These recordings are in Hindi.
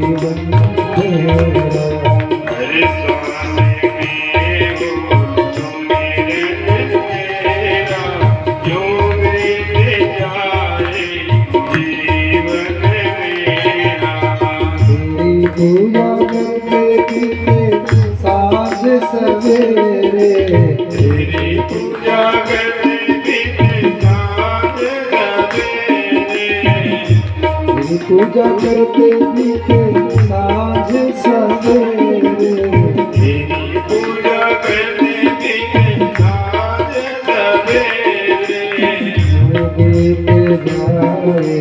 पूजा करते पीते साँझ सवेरे, तेरी पूजा करते पीते साँझ सवेरे, तेरी पूजा करते पीते साँझ सवेरे, तेरी पूजा करते पीते साँझ सवेरे, बीत जाए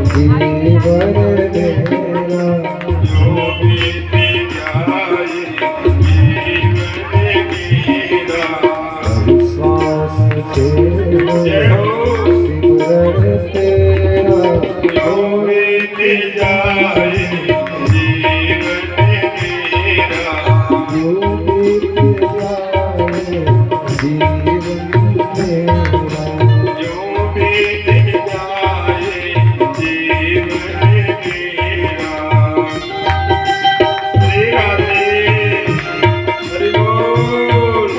जीवन मेरा, जो बीत जाए जीवन मेरा, श्वास तेरा जय हो सिमरन तेरा, जो बीत जाए जीवन मेरा, जो बीत जाए जीवन मेरा, जो बीत जाए जीवन मेरा। श्री राधे हरि बोल।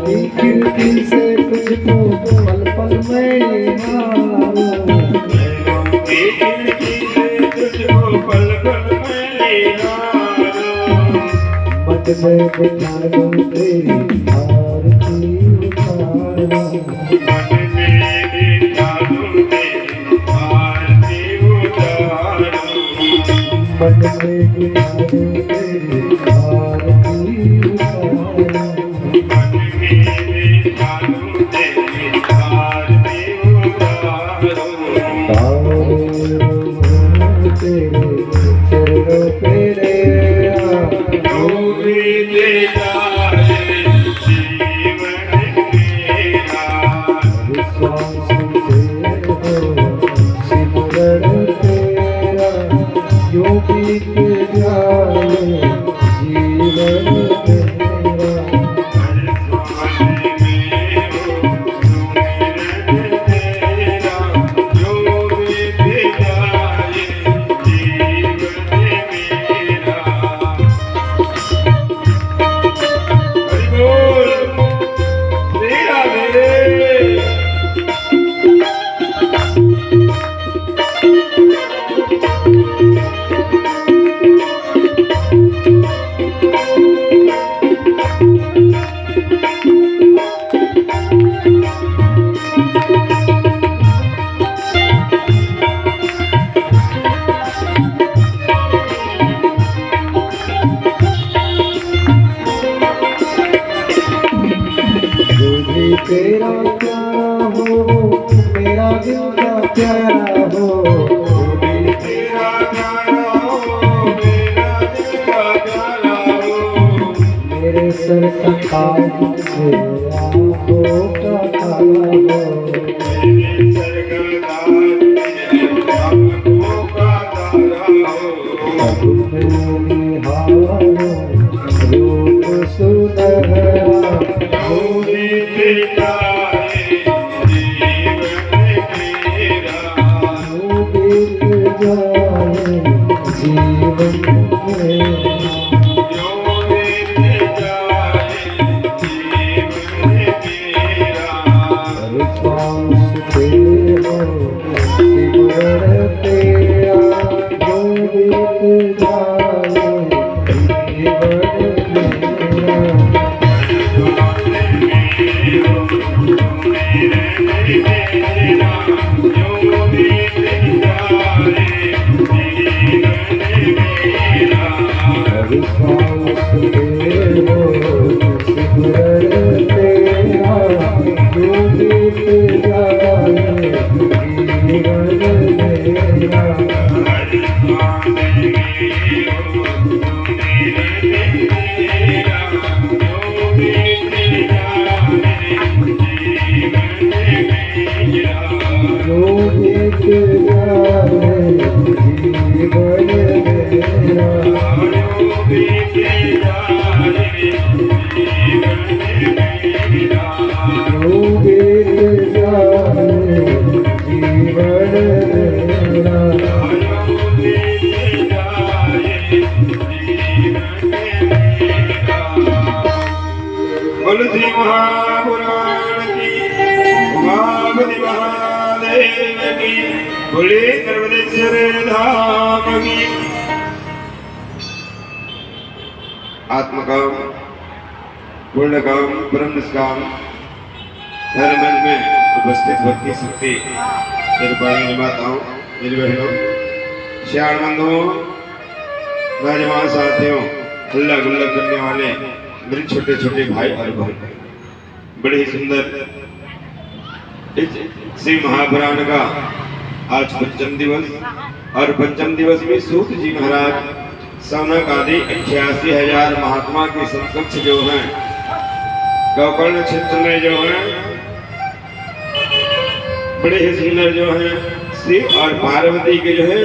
की खिड़की से तुझको पल पल मैं निहारूं, की खिड़की से तुझको पल पल मैं निहारूं, मन में बिठा लूं तेरी आरती उतारूं, मन में बिठा लूं तेरी आरती उतारूं, मन में बिठा लूं तेरी आरती उतारूं, मन में बिठा लूं तेरी आरती उतारूं। तेरे चरणों पे रेरा, जो बीत जाए जीवन मेरा, विश्वास तेरे हो सिमरन तेरा, जो बीत जाए जीवन मेरा, हर श्वास में हो सुमिरन तेरा, जो बीत जाए जीवन मेरा। हरि बोल। श्री राधे। जो भी तेरा प्यारा हो मेरा दिल का प्यारा हो, जो भी तेरा प्यारा हो मेरा दिल का प्यारा हो, मेरे सर का ताज मेरे आँखों का तारा हो, मेरे सर का ताज मेरे आँखों का तारा हो, सब में निहारो रूप सुनहरा, जो बीत जाए जीवन मेरा, जो बीत जाए जीवन मेरा, जो बीत जाए जीवन मेरा, श्वास तेरे हो सिमरन तेरा, जो बीत जाए जीवन मेरा, विश्वास तेरे हो सिमरन तेरा, जो बीत जाए जीवन मेरा, जो बीत जाए की बोले नर्मदेश्वर धाम की। आत्मकाम पूर्णकाम परम निष्काम धर्म में उपस्थित भक्ति शक्ति मेरे माताओं मेरी बहनों श्याण बंधुओं नौजवान साथियों गुल्ला गुल्ला करने वाले मेरे छोटे छोटे भाई और बहन बड़े ही सुंदर शिव महापुराण का आज पंचम दिवस और पंचम दिवस में सूत जी महाराज सौनक आदि 88,000 महात्मा के समकक्ष जो हैं गोकर्ण क्षेत्र में जो हैं बड़े ही सुंदर जो हैं शिव और पार्वती के जो है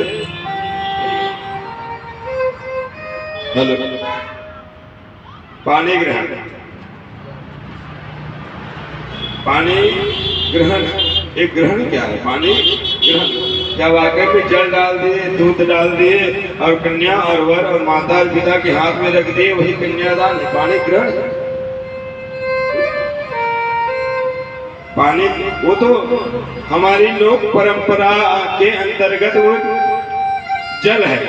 हेलो पानी ग्रहण एक ग्रहण क्या है? पानी ग्रहण क्या वाकई में जल डाल दिए दूध डाल दिए और कन्या और वर और माता और पिता के हाथ में रख दिए वही कन्यादान पानी ग्रहण। पानी वो तो हमारी लोक परंपरा के अंतर्गत वो जल है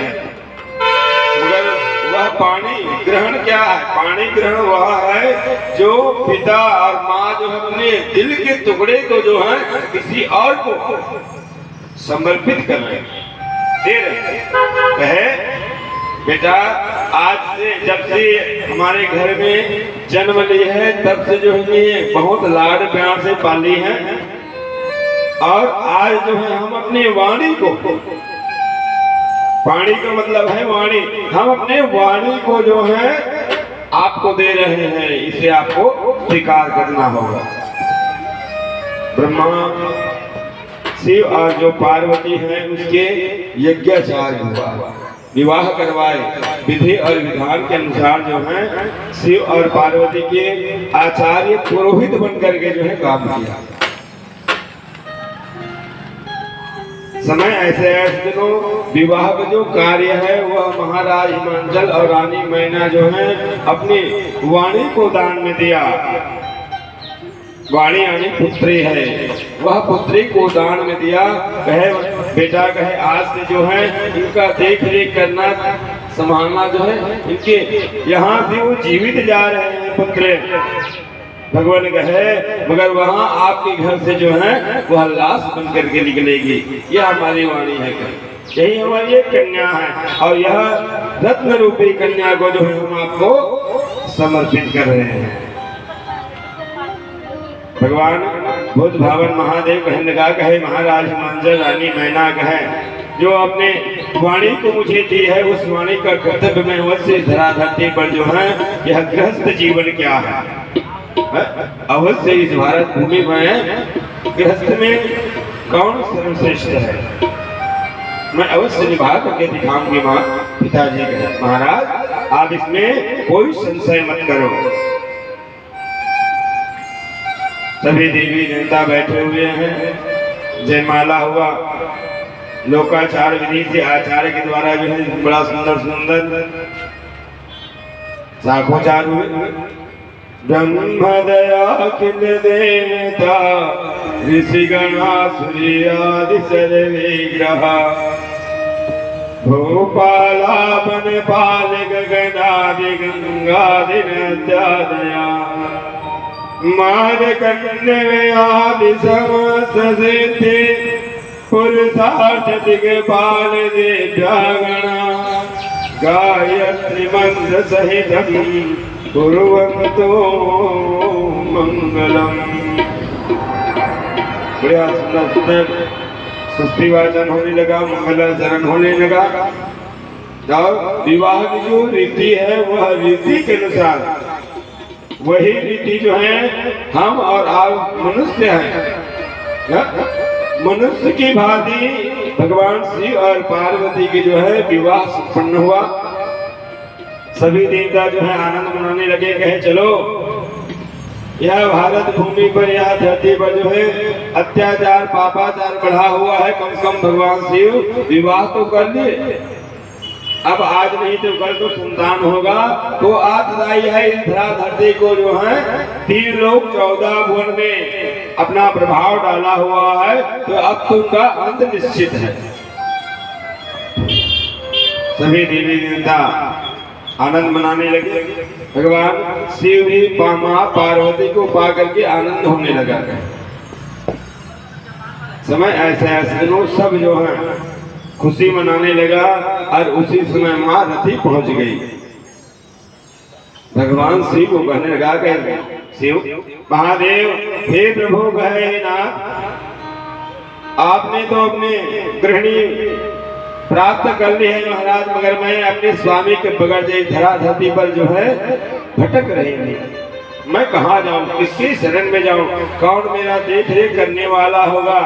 मगर वह पानी ग्रहण क्या है? पानी ग्रहण वह है जो पिता और माँ जो अपने दिल के टुकड़े को जो है किसी और को समर्पित कर रहे दे रहे कहे बेटा आज से जब से हमारे घर में जन्म ली है तब से जो है ये बहुत लाड प्यार से पाली है और आज जो है हम अपनी वाणी को वाणी का मतलब है वाणी हम अपने वाणी को जो है आपको दे रहे हैं इसे आपको स्वीकार करना होगा। ब्रह्मा शिव और जो पार्वती है उसके यज्ञाचार्य हुआ विवाह करवाए विधि और विधान के अनुसार जो है शिव और पार्वती के आचार्य पुरोहित बन करके जो है काम किया। समय ऐसे दिनों विवाह का जो कार्य है वह महाराज हिमांचल और रानी मैना जो है अपनी वाणी को दान में दिया। वाणी यानी पुत्री है वह पुत्री को दान में दिया कहे बेटा कहे आज से जो है इनका देख रेख करना संभालना जो है इनके यहाँ से वो जीवित जा रहे हैं पुत्र भगवान कहे मगर वहाँ आपके घर से जो है वह लाश बन करके निकलेगी। यह हमारी वाणी है यही हमारी एक कन्या है और यह रत्न रूपी कन्या को जो है हम आपको समर्पित कर रहे हैं। भगवान बुद्ध भावन महादेव कहने लगा कहे महाराज हिमांचल रानी मैना कहे जो अपने वाणी को मुझे दी है उस वाणी का कर्तव्य में अवश्य धरा धरती पर जो है यह गृहस्थ जीवन क्या है अवश्य इस भारत भूमि में गृहस्थ में कौन सर्वश्रेष्ठ है मैं अवश्य निभा करके दिखाऊंगी। माँ पिताजी कहे महाराज आप इसमें कोई संशय मत करो। सभी देवी देवता बैठे हुए हैं जयमाला हुआ लोकाचार विधि से आचार्य के द्वारा जो है बड़ा सुंदर सुंदर साखोचार हुए। ब्रह्म दया किल देवता ऋषि गणा सूर्यादि सर्वे ग्रह भूपाला बनपाल गगनादि गंगादि नद्यादया मार कन्या आदि समस्त सिद्धि पुरुषार्थ दिग्पाल देव्यागणा गायत्री मंत्र सहितम् कुर्वन्तो मंगलम। बड़ा सुंदर सुंदर सुस्ती वाचन होने लगा मंगलाचरण होने लगा और विवाह की जो रीति है वह रीति के अनुसार वही रीति जो है हम और आप मनुष्य हैं मनुष्य की भांति भगवान शिव और पार्वती की जो है विवाह संपन्न हुआ। सभी देवता जो है आनंद मनाने लगे कहे चलो यह भारत भूमि पर यह धरती पर जो है अत्याचार पापाचार बढ़ा हुआ है कम से कम भगवान शिव विवाह तो कर लिए अब आज नहीं तो कल तो संतान होगा, तो आददाई है इस धरा धरती को जो है 3 लोग 14 भुवन में अपना प्रभाव डाला हुआ है, तो अब तुमका अंत निश्चित है। सभी देवी देवता आनंद मनाने लगे। भगवान शिव भी मां पार्वती को पा करके आनंद होने लगा। समय ऐसा ऐसा सब जो है खुशी मनाने लगा, और उसी समय मां रति पहुंच गई। भगवान शिव को कहने लगा कि शिव महादेव, हे प्रभु कहे नाथ, आपने तो अपने गृहिणी प्राप्त कर ली है महाराज, मगर मैं अपने स्वामी के बगैर धरा धरती पर जो है भटक रही हूँ। मैं कहाँ जाऊं, किसकी शरण में जाऊं, कौन मेरा देख रेख करने वाला होगा।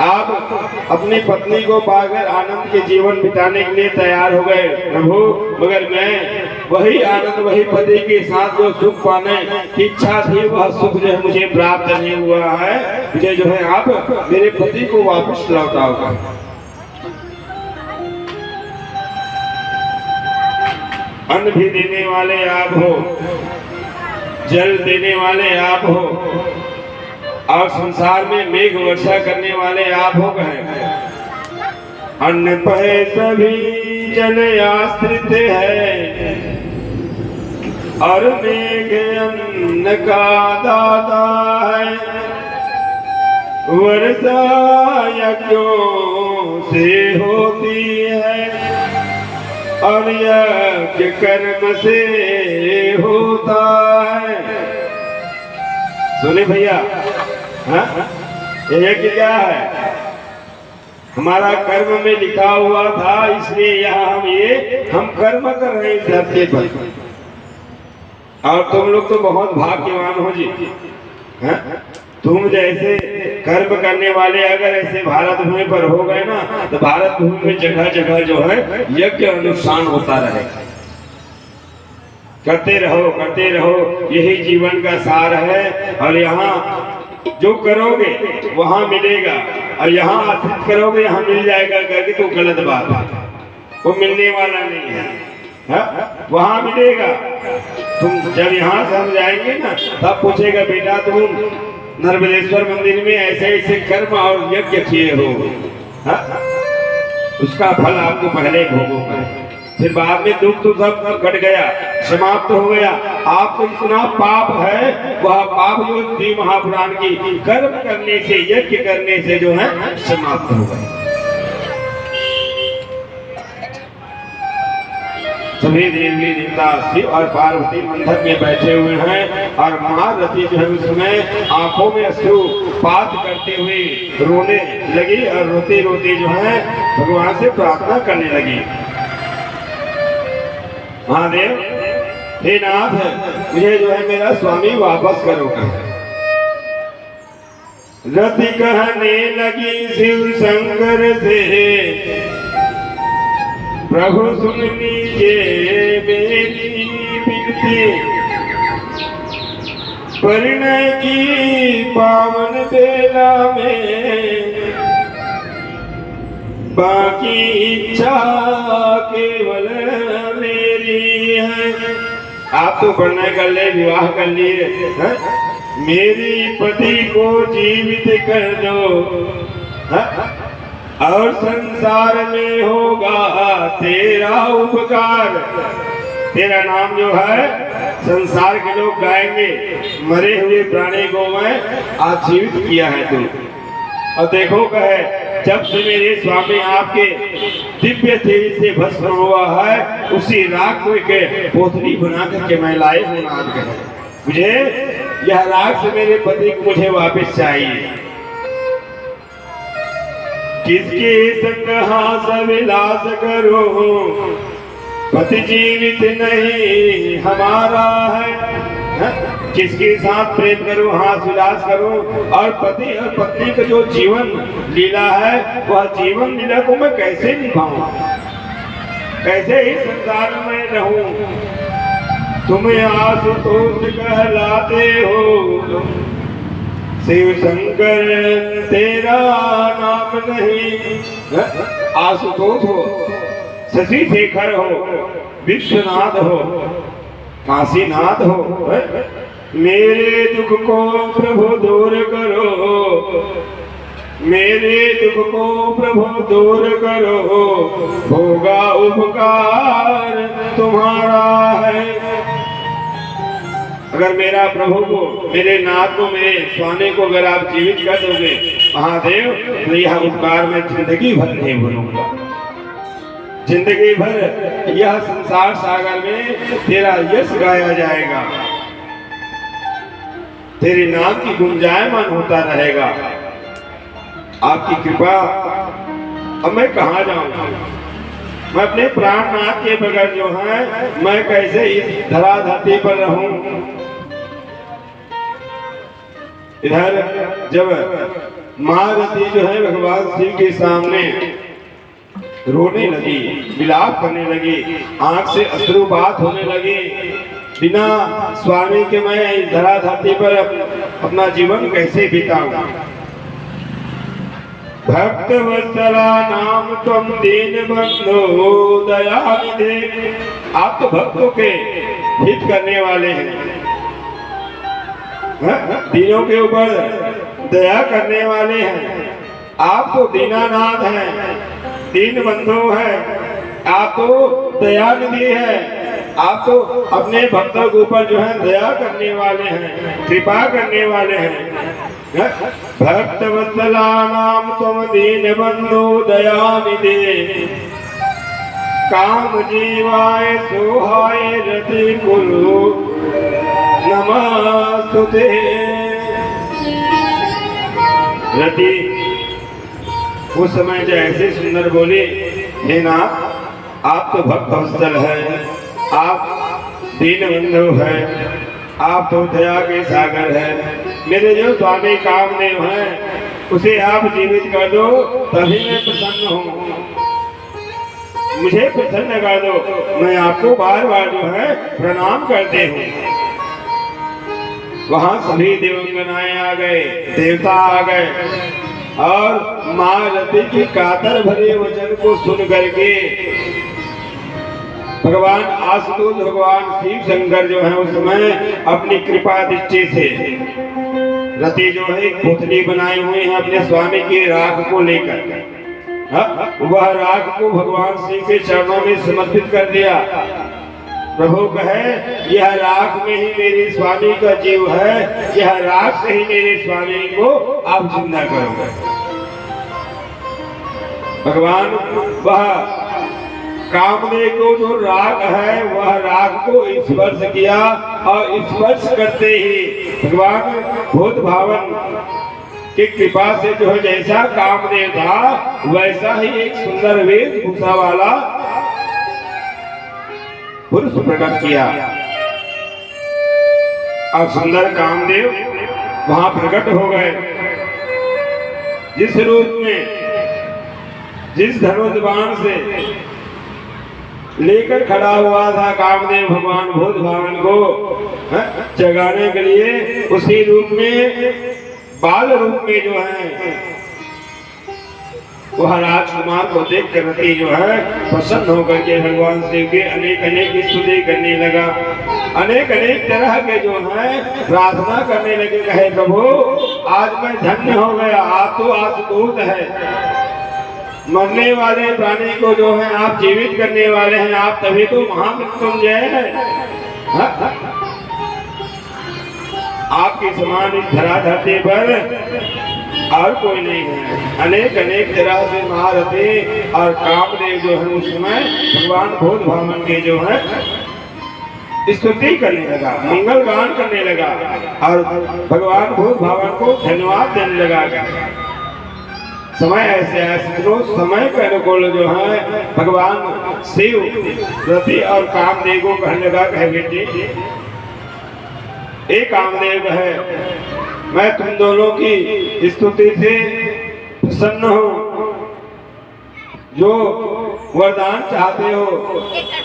आप अपनी पत्नी को पाकर आनंद के जीवन बिताने के लिए तैयार हो गए प्रभु, मगर मैं वही आनंद, वही पति के साथ जो सुख पाने की इच्छा थी, वह सुख जो है मुझे प्राप्त नहीं हुआ है। मुझे जो है आप मेरे पति को वापस लौटाओ। अन्न भी देने वाले आप हो, जल देने वाले आप हो, और संसार में मेघ वर्षा करने वाले आप हो गए। अन्न पे सभी जन आश्रित है, और मेघ अन्न का दाता है। वर्षा यज्ञों से होती है, और यज्ञ कर्म से होता है। सुने भैया, यज्ञ क्या है? हमारा कर्म में लिखा हुआ था, इसलिए यहाँ हम कर्म कर रहे हैं धरती पर। और तुम लोग तो बहुत भाग्यवान हो जी, तुम जैसे कर्म करने वाले अगर ऐसे भारत भूमि पर हो गए ना, तो भारत भूमि में जगह जगह जो है यज्ञ अनुष्ठान होता रहेगा। करते रहो, यही जीवन का सार है। और यहाँ जो करोगे वहां मिलेगा, और यहाँ आश्रित करोगे यहाँ मिल जाएगा करके तो गलत बात है, वो मिलने वाला नहीं है। वहां मिलेगा। तुम जब यहाँ से हम जाएंगे ना, तब पूछेगा बेटा तुम नर्मदेश्वर मंदिर में ऐसे ऐसे कर्म और यज्ञ किए हो, उसका फल आपको पहले भोगोगे। फिर बाद में दुख तो सब कट गया, समाप्त हो गया। आपको इतना पाप है, वह पाप जो श्री महापुराण की कर्म करने से, यज्ञ करने से जो है समाप्त हो गया। सभी देवी देवता शिव और पार्वती मंदिर में बैठे हुए हैं, और महारथी जो है उसमें आंखों में अश्रुपात करते हुए रोने लगी, और रोते रोते जो है भगवान से प्रार्थना करने लगी। महादेव, हे नाथ, मुझे जो है मेरा स्वामी वापस करोगे। रति कहने लगी शिव शंकर से, प्रभु सुन लीजिए मेरी विनती, परिणय की पावन बेला में बाकी इच्छा केवल मेरी है। आप तो परिणय कर ले, विवाह कर लिए, मेरी पति को जीवित कर दो, और संसार में होगा तेरा उपकार। तेरा नाम जो है संसार के लोग गाएंगे, मरे हुए प्राणी को मैं आजीवित किया है तू। और देखो कहे, जब से मेरे स्वामी आपके दिव्य तेज से भस्म हुआ है, उसी राख को के पोथली बना करके मैं लाए हूँ नाथ कहे। मुझे यह राख से मेरे पति को मुझे वापस चाहिए। किसके संग हास विलास करो, पति जीवित नहीं हमारा है। किसके साथ प्रेम करो, हास विलास करो, और पति और पत्नी का जो जीवन लीला है, वह जीवन लीला को मैं कैसे निभाऊं, कैसे ही संसार में रहूं। तुम्हें आशुतोष कहलाते हो, शिव शंकर तेरा नाम नहीं। आशुतोष हो, शशि शेखर हो, विश्वनाथ हो, काशीनाथ हो, मेरे दुख को प्रभु दूर करो, मेरे दुख को प्रभु दूर करो, होगा उपकार तुम्हारा है। अगर मेरा प्रभु को, मेरे नाथ को, मेरे स्वामी को अगर आप जीवित कर दोगे महादेव, तो यह उपकार मैं जिंदगी भर नहीं भूलूंगा। जिंदगी भर यह संसार सागर में तेरा यश गाया जाएगा, तेरे नाम की गुंजायमान होता रहेगा। आपकी कृपा, अब मैं कहाँ जाऊंगा? मैं अपने प्राणनाथ के बगैर जो है मैं कैसे इस धरा धरती पर रहूं? इधर जब माँ रति जो है भगवान शिव के सामने रोने लगी, विलाप करने लगी, आंख से अश्रुपात होने लगी, बिना स्वामी के मैं इस धरा धरती पर अपना जीवन कैसे बिताऊं? भक्त वत्सला नाम तुम दीन बंधो दयानिधे। आप तो भक्तों के हित करने वाले हैं, दीनों के ऊपर दया करने वाले हैं। आप तो दीनानाथ हैं, दीन बंधु हैं, आप तो दयानिधि हैं, आप तो अपने भक्तों के ऊपर जो है दया करने वाले हैं, कृपा करने वाले हैं। भक्त वत्सला नाम तुम दीन बंधु दयानिधे, काम जीवाय सोहाय रति कुरु नमस्तुते। रति उस समय जो ऐसे सुंदर बोले, हे नाथ आप तो भक्त वत्सल है, आप दीन बंधु है, आप तो दया के सागर है। मेरे जो स्वामी कामदेव हैं उसे आप जीवित कर दो, तभी मैं प्रसन्न हूँ। मुझे प्रसन्न कर दो, मैं आपको बार बार जो है प्रणाम करते हूँ। वहां सभी देवंगनाएं आ गए, देवता आ गए, और माँ रति की कातर भरे वचन को सुन करके भगवान आशुतोष, भगवान शिव शंकर जो है उस समय अपनी कृपा दृष्टि से रति जो है एक पुतली बनाई हुई है अपने स्वामी के राख को लेकर, वह राख को भगवान शिव के चरणों में समर्पित कर दिया। प्रभु कहे यह राख में ही मेरे स्वामी का जीव है, यह राख से ही मेरे स्वामी को आप जिंदा करोगे। भगवान वह कामदेव को जो राग है वह राग को स्पर्श किया, और स्पर्श करते ही भगवान भूत भावन की कृपा से जो है जैसा कामदेव था वैसा ही एक सुंदर वेशभूषा वाला पुरुष प्रकट किया। और सुंदर कामदेव वहां प्रकट हो गए। जिस रूप में, जिस धनुष बाण से लेकर खड़ा हुआ था कामदेव भगवान भूत भावन को जगाने के लिए, उसी रूप में बाल रूप में जो है वह राजकुमार को देख कर रति जो है प्रसन्न होकर के भगवान शिव के अनेक अनेक स्तुति करने लगा, अनेक अनेक तरह के जो है प्रार्थना करने लगे। कहे प्रभु आज मैं धन्य हो गया, आप तो आशुतोष है, मरने वाले प्राणी को जो है आप जीवित करने वाले हैं, आप तभी तो महामृत्युंजय है। आपके समान इस धरा धरती पर और कोई नहीं है। अनेक अनेक तरह से महारथी और कामदेव जो है उस समय भगवान भूत भावन के जो है स्तुति करने लगा, मंगल गान करने लगा, और भगवान भूत भावन को धन्यवाद देने लगा। समय ऐसे है, समय के अनुकूल जो है भगवान शिव रति और कामदेव को कहने लगा, कहे बेटी एक कामदेव है, मैं तुम दोनों की स्तुति से प्रसन्न हूँ। जो वरदान चाहते हो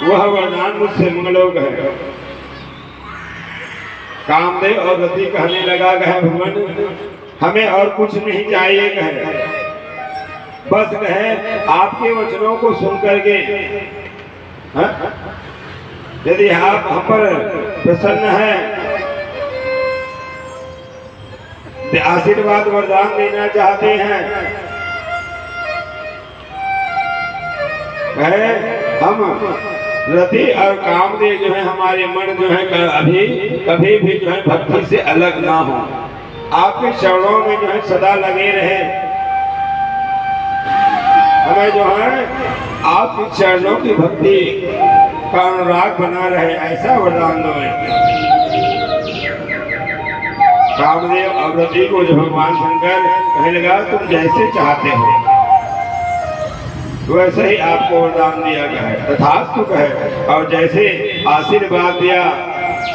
वह वरदान मुझसे मंगलो है। कामदेव और रति कहने लगा, कहे भगवान हमें और कुछ नहीं चाहिए, कहे बस कहे आपके वचनों को सुन करके यदि आप हम पर प्रसन्न हैं, आशीर्वाद वरदान देना चाहते हैं, कहे हम रति और कामदेव जो है हमारे मन जो है अभी कभी भी जो है भक्ति से अलग ना हो, आपके चरणों में जो है सदा लगे रहे, हमें जो है आपके चरणों की भक्ति का अनुराग बना रहे, ऐसा वरदान दो। कामदेव और रति को जो भगवान शंकर कहने लगा तुम जैसे चाहते हो वैसे ही आपको वरदान दिया गया है, तथास्तु कहे। और जैसे आशीर्वाद दिया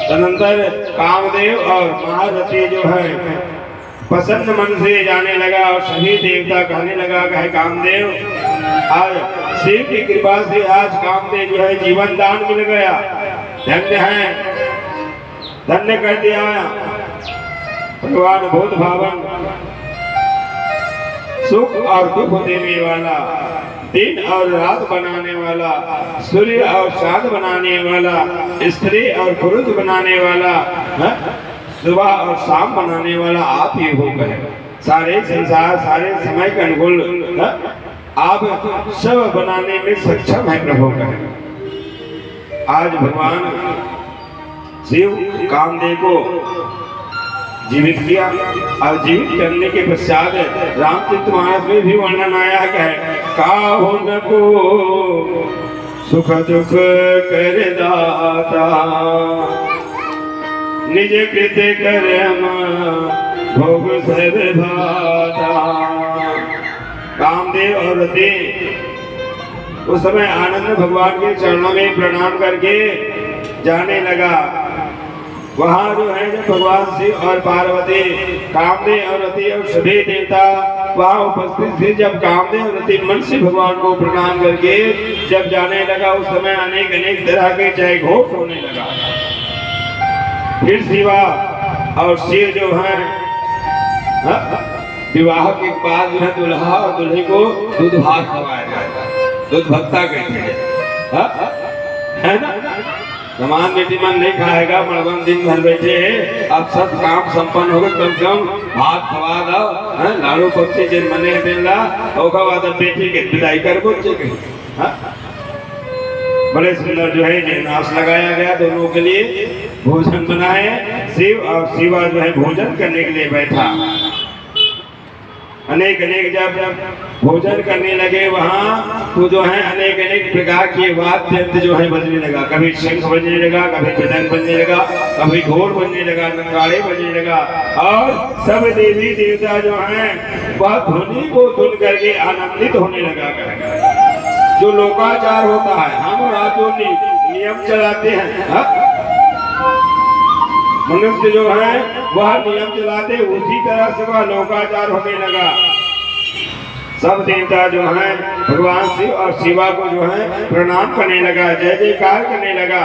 तदनंतर कामदेव और महारथी जो है प्रसन्न मन से जाने लगा और सभी देवता कहने लगा कहे कामदेव आज शिव की कृपा से आज कामदेव जो है जीवन दान मिल गया, धन्य है, धन्य कर दिया भगवान भूत भावन, सुख और दुख देने वाला, दिन और रात बनाने वाला, सूर्य और चांद बनाने वाला, स्त्री और पुरुष बनाने वाला, सुबह और शाम बनाने वाला आप ही हो गए। सारे संसार सारे समय के अनुकूल आप सब बनाने में सक्षम है प्रभु कहे। आज भगवान शिव कामदेव को जीवित किया और जीवित करने के पश्चात रामचरितमानस में भी वर्णन आया है काहु न को सुख दुख कर दाता निज कृत कर्म भोग सब भाता। कामदेव और रति उस समय आनंद भगवान के चरणों में प्रणाम करके जाने लगा। वहाँ जो है जब भगवान शिव और पार्वती कामदेव और रति और सभी देवता वहाँ उपस्थित थे, जब कामदेव और रति मन से भगवान को प्रणाम करके जब जाने लगा उस समय अनेक अनेक तरह के जय घोष होने लगा। फिर शिवा और शिव जो है विवाह के बाद जो है दुल्हा और दुल्हे को दूध भात खवाया जाता है, दूध भत्ता कहते हैं, है ना। समान बेटी मन नहीं खाएगा, मड़बन दिन भर बैठे अब सब काम संपन्न हो गए, कम से कम भात खवा दो, लाड़ू पक्षी जिन मने मिलना ओका बाद बेटी के विदाई कर बच्चे के। बड़े सुंदर जो है जयनाश लगाया गया दोनों के लिए, भोजन बनाए, शिव और शिवा जो है भोजन करने के लिए बैठा। अनेक अनेक जब भोजन करने लगे वहाँ तो जो है अनेक अनेक प्रकार के वाद्य यंत्र जो है बजने लगा, कभी शंख बजने लगा, कभी मृदंग बजने लगा, कभी ढोल बजने लगा, नगाड़े बजने लगा और सब देवी देवता जो हैं वह ध्वनि को सुन करके आनंदित होने लगा। जो लोकाचार होता है हम और आप जो नियम चलाते हैं, मनुष्य जो है वह नियम चलाते, उसी तरह से वह लोकाचार होने लगा। सब देवता जो हैं भगवान शिव और शिवा को जो है प्रणाम करने लगा, जय जयकार करने लगा।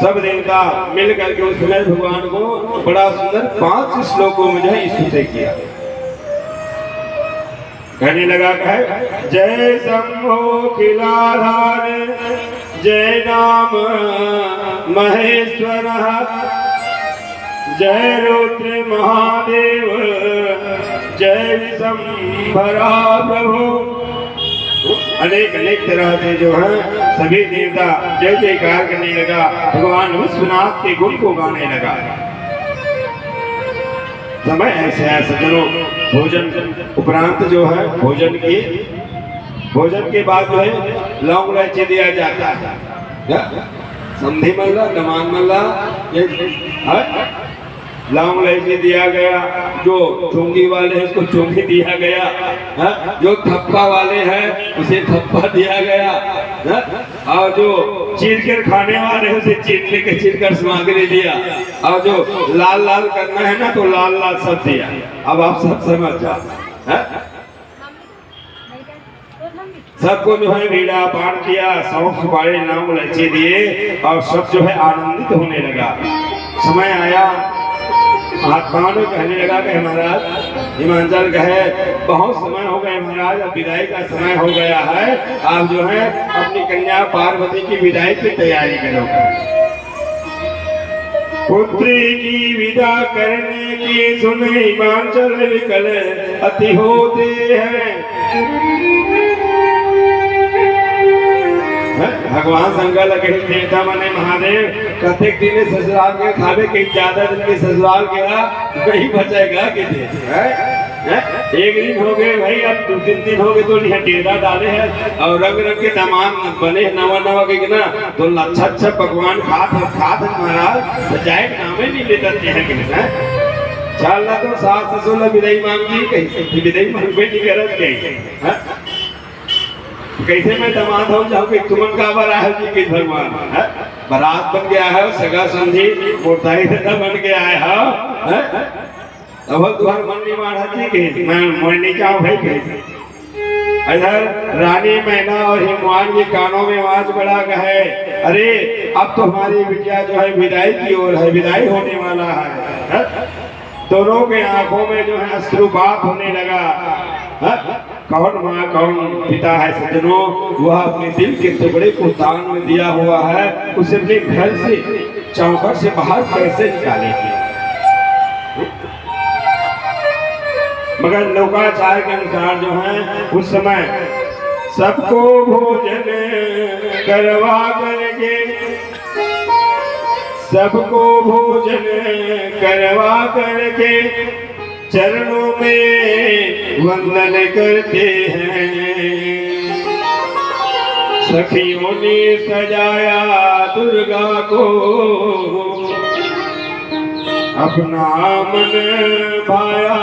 सब देवता मिल करके उस समय भगवान को बड़ा सुंदर 5 श्लोकों में जो है स्तुति किया। कहने लगा कहे जय शंभो खिलाधार जय नाम महेश्वर जय रुद्र महादेव जय विशंभरा प्रभु। अनेक अनेक तरह से जो है सभी देवता जय जयकार करने लगा, भगवान विश्वनाथ के गुण को गाने लगा। समय ऐसे है सज्जनों, भोजन उपरांत जो है भोजन के बाद जो है लौंग इलायची दिया जाता है, संधि मल्ला दमान मल्ला लौंग इलायची दिया गया, जो चोंगी वाले हैं उसको चोंगी दिया गया, जो थप्पा वाले हैं उसे थप्पा दिया गया, और जो चीर कर खाने वाले हैं उसे चीर कर सामग्री दिया, और जो लाल लाल करना है ना तो लाल लाल सब दिया। अब आप सब समझ जाओ, सबको जो है बीड़ा पान किया, सौंफ सुपारी लौंग इलायची दिए और सब जो है आनंदित होने लगा। समय आया हाथ पांव कहने लगा कि महाराज हिमांचल कहे बहुत समय हो गए महाराज, अब विदाई का समय हो गया है, आप जो है अपनी कन्या पार्वती की विदाई की तैयारी करो। पुत्री की विदा करने की सुन हिमांचल विकल अति होते हैं। भगवान शंकर लगे देवता मने महादेव कतेक दिन ससुराल के खावे के ज्यादा दिन के ससुराल गया नहीं बचेगा कि एक दिन हो गए भाई, अब 2-3 दिन हो गए तो डेरा डाले हैं और रंग रंग के दामान बने नवा नवा के ना तो अच्छा पकवान खात महाराज बजाय नामे नहीं लेता है। चल तो सास ससुर विदाई मांगी कैसे विदाई मांगबे नहीं करत कैसे कैसे मैं दामाद हो जाऊंगी तुमन का बरा है जी कि भगवान बारात बन गया है, सगा संधि मोटाई बन गया है। अब तुम्हार मन नहीं मारा थी कि मैं नहीं चाहूँ भाई कैसे। इधर रानी मैना और हिमवान के कानों में आवाज बढ़ा है, अरे अब तो हमारी बिटिया जो है विदाई की ओर है, विदाई होने वाला है। दोनों के आंखों में जो है अश्रुपात होने लगा। कौन माँ कौन पिता है सज्जनों, वह अपने दिल के टुकड़े को दान में दिया हुआ है, उसे अपने घर से चौखट से बाहर कैसे निकालेगी। मगर लोकाचार के अनुसार जो है उस समय सबको भोजन करवा करके सबको भोजन करवा करके चरणों में वंदन करते हैं। सखियों ने सजाया दुर्गा को अपना मन भाया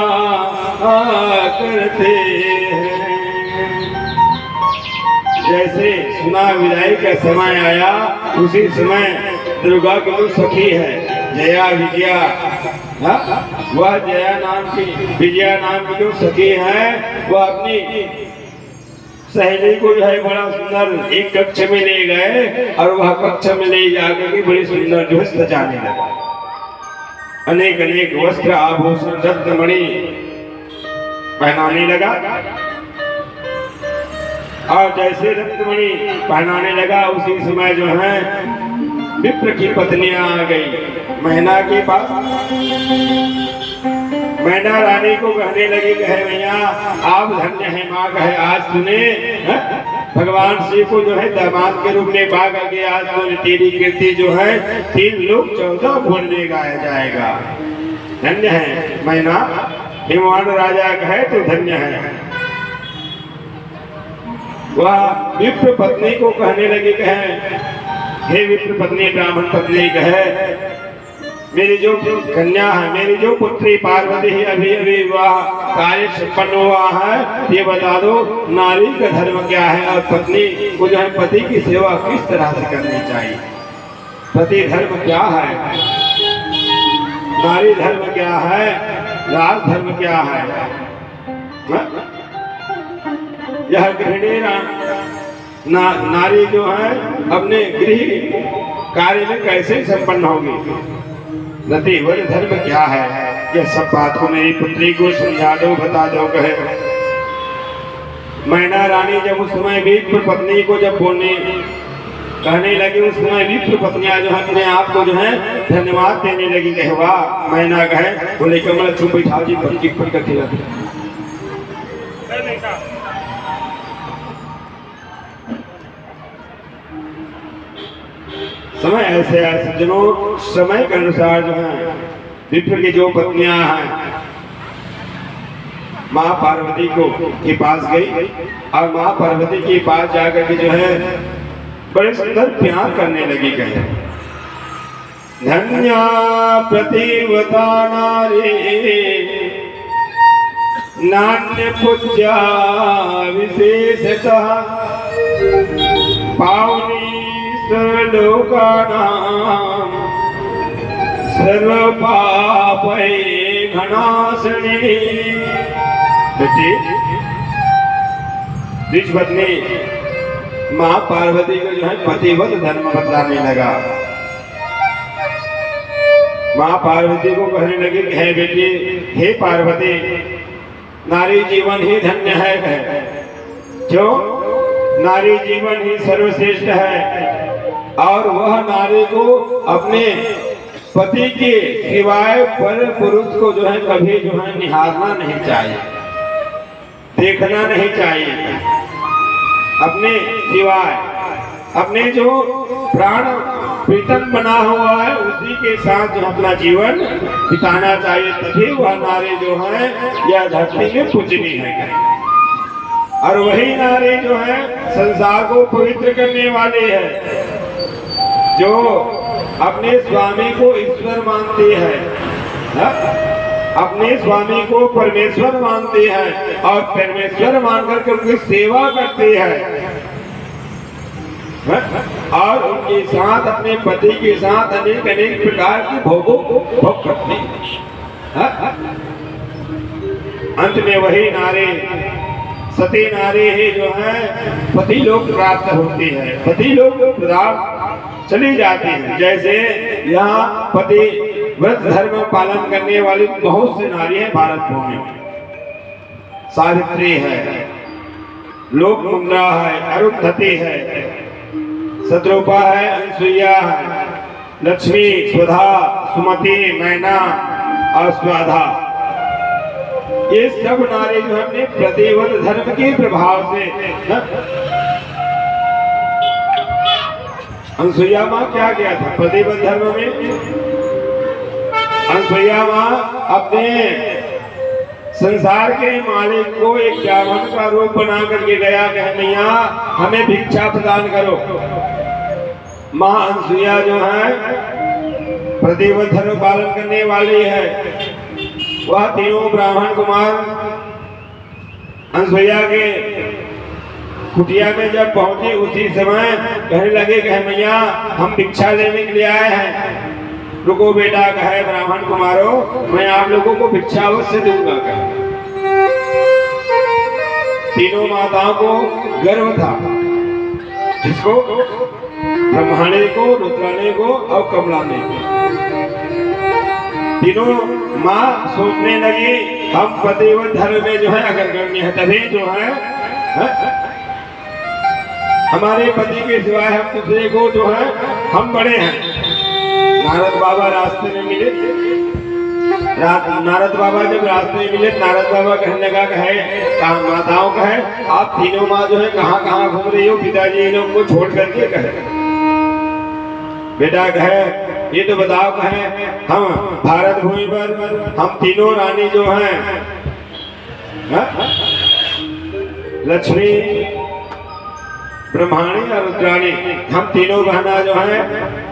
करते हैं। जैसे सुना विदाई का समय आया उसी समय दुर्गा की जो सखी है जया विजया, वह जया नाम की विजया नाम की जो सखी है वह अपनी सहेली को जो है बड़ा सुंदर एक कक्ष में ले गए और वह कक्ष में ले जाकर के बड़ी सुंदर जो है सजाने लगा। अनेक अनेक वस्त्र आभूषण रत्नमणि पहनाने लगा और जैसे रत्नमणि पहनाने लगा उसी समय जो है विप्र की पत्नियां आ गई मैना के पास। मैना रानी को कहने लगी, कहे भैया आप धन्य है माँ, कहे आज तूने भगवान शिव को जो है दामाद के रूप में पा करके आज तो तेरी कीर्ति जो है 3 लोग 14 भुवन में गाया जाएगा। धन्य है मैना, हिमवान राजा कहे तो धन्य है। वह विप्र पत्नी को कहने लगी, कहे हे विप्र पत्नी ब्राह्मण पत्नी, कहे मेरी जो कन्या है, मेरी जो पुत्री पार्वती ही अभी अभी वह कार्य संपन्न हुआ है, ये बता दो नारी का धर्म क्या है और पत्नी को जो है पति की सेवा किस तरह से करनी चाहिए। पति धर्म क्या है, नारी धर्म क्या है, राज धर्म क्या है। यह गृहिणी नारी जो है अपने गृह कार्य में कैसे संपन्न होगी, रति वर धर्म क्या है, यह सब बात को मेरी पुत्री को समझा दो, बता दो। कहे मैना रानी जब उस समय विप्र पत्नी को जब बोलने कहने लगी उस समय विप्र पत्नियां जो है अपने आप को जो है धन्यवाद देने लगी। कहे वाह मैना, कहे बोले कमल चुप बैठा जी पटकी फट कर खिला। समय ऐसे है सज्जनों, समय के अनुसार जो है विप्र की जो पत्नियां हैं माँ पार्वती को के पास गई और माँ पार्वती के पास जाकर के जो है बड़े सुंदर प्यार करने लगी। कहे धन्या प्रतिवता नारी नान्य पूज्या विशेषतः पावनी सर्वलोकानां सर्वपापै घनाशिनी। द्विज पत्नी माँ पार्वती को जो है पतिव्रत धर्म बतलाने लगा। माँ पार्वती को कहने लगी कि हे बेटी, हे पार्वती, नारी जीवन ही धन्य है। क्यों? नारी जीवन ही सर्वश्रेष्ठ है और वह नारी को अपने पति के सिवाय पर पुरुष को जो है कभी जो है निहारना नहीं चाहिए, देखना नहीं चाहिए। अपने सिवाय अपने जो प्राण प्रीतम बना हुआ है उसी के साथ जो अपना जीवन बिताना चाहिए, तभी वह नारी जो है यह धरती में पूजनीय है। और वही नारी जो है संसार को पवित्र करने वाली है, जो अपने स्वामी को ईश्वर मानती है, अपने स्वामी को परमेश्वर मानती है और परमेश्वर मानकर के उनकी सेवा करती है और उनके साथ अपने पति के साथ अनेक अनेक प्रकार की भोगों को भोग करती है। अंत में वही नारी सती नारी ही जो है पति लोग प्राप्त होती है, पति लोग प्राप्त चली जाती है। जैसे यहाँ पति व्रत धर्म पालन करने वाली बहुत सी नारी है भारत भूमि में। सावित्री है, लोकमंगला है, अरुंधति है, शत्रुपा है, अनसुईया है, लक्ष्मी, स्वधा, सुमति, मैना और स्वाधा, ये सब नारी जो हमने प्रतिव्रत धर्म के प्रभाव से। अनसुईया माँ क्या किया था प्रतिव्रत धर्म में? अनसुईया माँ अपने संसार के मालिक को एक ब्राह्मण का रूप बना करके गया कि मैया हमें भिक्षा प्रदान करो। माँ अनसुईया जो है प्रतिव्रत धर्म पालन करने वाली है। वह तीनों ब्राह्मण कुमार अनसुईया के कुटिया में जब पहुंचे उसी समय कहने लगे कि मैया हम भिक्षा लेने के लिए आए हैं। रुको बेटा, कहे ब्राह्मण कुमारों, मैं आप लोगों को भिक्षा अवश्य दूंगा। तीनों माताओं को गर्व था, जिसको ब्रह्माणी को, रुद्राणी को और कमलानी को। तीनों माँ सोचने लगी हम प्रतिव्रत धर्म में जो है अगर गण्य है तभी जो है हमारे पति के सिवाय हम दूसरे को जो है हम बड़े हैं। नारद बाबा रास्ते में मिले, नारद बाबा जब रास्ते में मिले, नारद बाबा कहने लगा है माताओं का है आप तीनों माँ जो है कहाँ घूम रही हो? पिताजी लोग को छोड़ करके कहे बेटा कहे ये तो बताओ कहे हम भारत भूमि पर हम तीनों रानी जो हैं लक्ष्मी, ब्रह्माणी और रुद्राणी, हम तीनों बहना जो है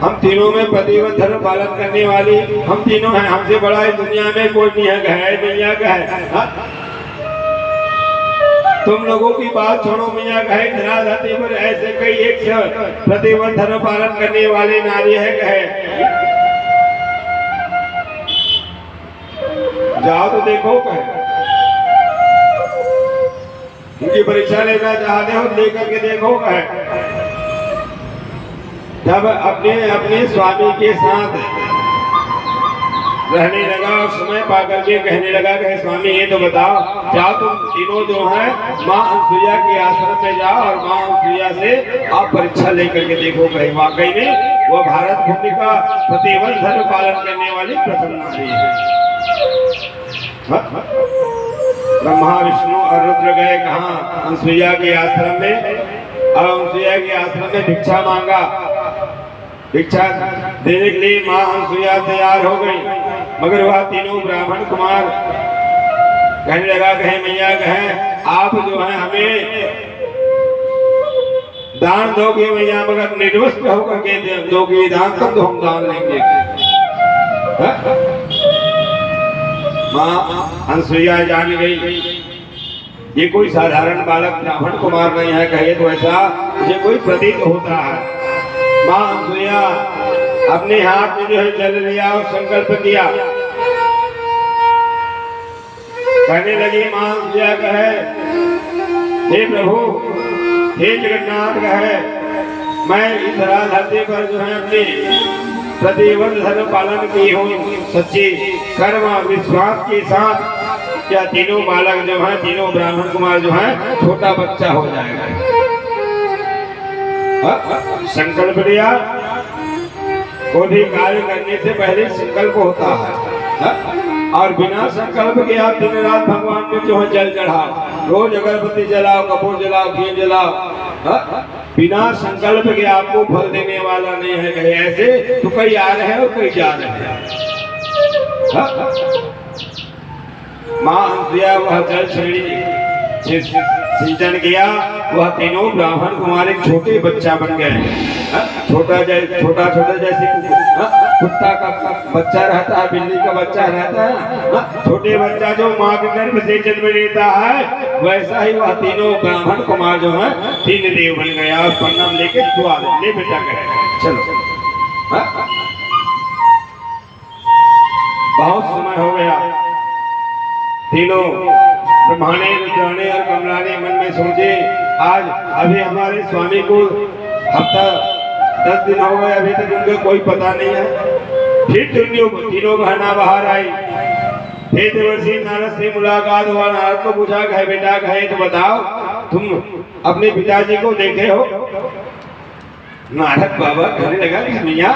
हम तीनों में प्रतिव्रत धर्म पालन करने वाली हम तीनों हैं। हमसे बड़ा इस दुनिया में कोई नहीं है, मैया का है। तुम लोगों की बात छोड़ो, मैया कहे धरा धरती पर ऐसे कई एक प्रतिव्रत धर्म पालन करने वाली नारी है। कहे जाओ तो देखो, कहे उनकी परीक्षा लेना चाहते हो लेकर के देखो। कहे जब अपने स्वामी के साथ रहने लगा और समय पाकर के कहने लगा कि स्वामी ये तो बताओ, जाओ तुम तीनों जो है माँ अनसुईया के आश्रम में जाओ और माँ अनसुईया से आप परीक्षा लेकर के देखो। कहीं वाकई में वो भारत भूमि का प्रतिव्रत धर्म पालन करने वाली प्रथम नारी है। ब्रह्मा, विष्णु और रुद्र गए कहाँ? अनसुईया के आश्रम में। और अनसुईया के आश्रम में भिक्षा मांगा। भिक्षा देने के लिए माँ अनसुईया तैयार हो गई, मगर वह तीनों ब्राह्मण कुमार कहने लगा कहे मैया कहे आप जो है हमें दान दोगे मैया, मगर निर्वस्त्र होकर के दोगे दान, तब तो हम दान लेंगे। माँ अनसुईया जान गई ये कोई साधारण बालक ब्राह्मण कुमार नहीं है, कहे तो ऐसा मुझे कोई प्रतीत होता है। माँ अनसुईया अपने हाथ में जो है जल लिया और संकल्प किया। कहने लगी माँ अनसुईया कहे हे प्रभु, हे जगन्नाथ, कहे मैं इस धरती पर जो है अपनी प्रतिवत धर्म पालन की हो सच्ची कर्म विश्वास के साथ, क्या तीनों बालक जो हैं, तीनों ब्राह्मण कुमार जो हैं, छोटा बच्चा हो जाएगा। संकल्प लिया, कोई भी कार्य करने से पहले संकल्प होता है। और बिना संकल्प के आप दिन रात भगवान में जो है जल चढ़ाओ, रोज अगरबत्ती जलाओ, कपूर जलाओ, घी जलाओ, बिना संकल्प के आपको फल देने वाला नहीं है। कहीं ऐसे तो कई आ रहे हैं और कई जा रहे हैं। माँ हंसिया वह जल श्रेणी सिंचन किया, वह तीनों ब्राह्मण कुमार एक छोटे बच्चा बन गए। छोटा जैसे कुत्ता का बच्चा रहता है, बिल्ली का बच्चा रहता है, छोटे बच्चा जो माँ के गर्भ से जन्म लेता है, वैसा ही वह तीनों ब्राह्मण कुमार जो है तीन देव बन गया। और प्रणाम लेके दुआ ले बेटा कहे चलो। बहुत समय हो गया, तीनों ब्रह्माणे रुद्राणे और कमलाने मन में सोचे, आज अभी हमारे स्वामी को हफ्ता 10 दिन हो गए, अभी तक उनका कोई पता नहीं है। फिर तीनों बहना बाहर आई, फिर देवर्षि नारद से मुलाकात हुआ। नारद को पूछा, कहे बेटा कहे तो बताओ, तुम अपने पिताजी को देखे हो? नारद बाबा कहने लगा, भैया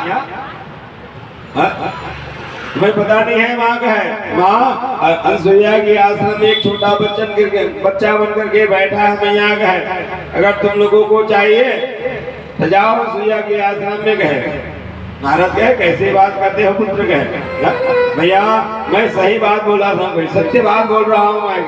तुम्हें पता नहीं है माँ का है। माँ अनसुईया के आश्रम में एक छोटा बच्चा बन करके बैठा है, मैया का है। अगर तुम लोगों को चाहिए तो जाओ अनसुईया के आश्रम में गए। नारद कहे, कैसे बात करते हो पुत्र? कहे, भैया मैं सही बात बोला था, भाई सत्य बात बोल रहा हूँ मैं।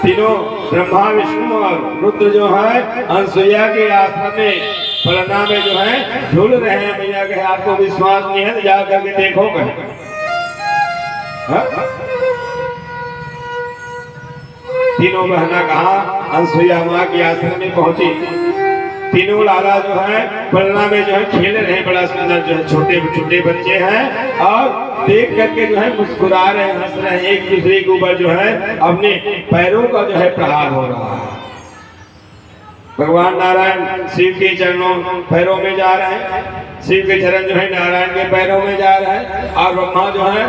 तीनों ब्रह्मा विष्णु और रुद्र जो है अनसुईया के आश्रम में फलना में जो है झूल रहे हैं। भैया कहे, आपको विश्वास नहीं है तो जा करके देखो। तीनों बहना कहा अनसुईया माँ के आश्रम में पहुंची। तीनों लाला जो है फलना में जो है खेल रहे हैं, बड़ा सुंदर जो है छोटे छोटे बच्चे हैं, और देख करके जो है मुस्कुरा रहे हैं, हंस रहे हैं। एक दूसरे के ऊपर जो है अपने पैरों का जो है प्रहार हो रहा है। भगवान नारायण शिव के चरणों पैरों में जा रहे हैं, शिव के चरण जो है नारायण के पैरों में जा रहे हैं, और ब्रह्मा जो है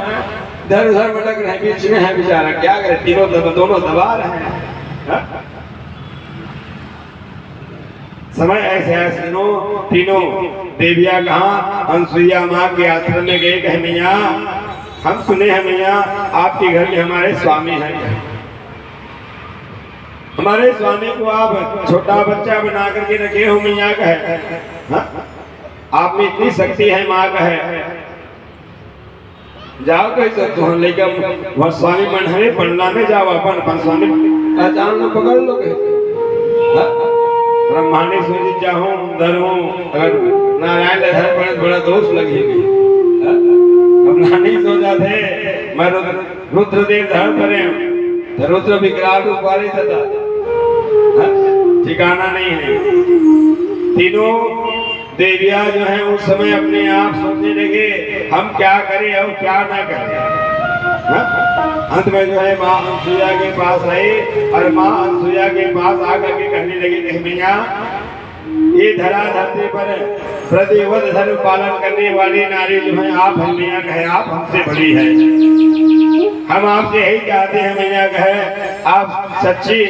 इधर उधर भटक रहे हैं, बीच में है बेचारा, क्या करे, दोनों दबा रहे हैं। समय ऐसे है, तीनों देवियां कहाँ अनसुईया माँ के आश्रम में गए। कहे, मैया हम सुने हैं मैया आपके घर में हमारे स्वामी हैं, हमारे स्वामी को आप छोटा बच्चा बना करके रखे हो। मैया कहे, आप में इतनी शक्ति है माँ कहे, जाओ कैसे तो लेकर वह स्वामी मन हमें पढ़ना में जाओ, अपन स्वामी पहचान लो, पकड़ लो। ब्रह्मांडी सोची चाहूं धरूं, अगर नारायण धर पड़े बड़ा दोष लगेगी। ब्रह्मांडी सोचा थे मैं रुद्रदेव धर पड़े, रुद्र विकराल रूप वाले था, ठिकाना नहीं है। तीनों देवियां जो है उस समय अपने आप सोचने लगे, हम क्या करें और क्या ना करें। अंत में जो है माँ अनसुईया के पास आई, और माँ अनसुईया के पास आकर के कहने लगी, भैया ये धरा धरती पर प्रतिवत धर्म पालन करने वाली नारी जो है आप हैं। मैया कहे, आप हमसे बड़ी है, हम आपसे यही चाहते हैं। मैया कहे, आप सच्ची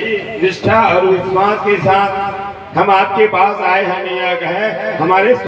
निष्ठा और विश्वास के साथ हम आपके पास आए हैं। मैया कहे, हमारे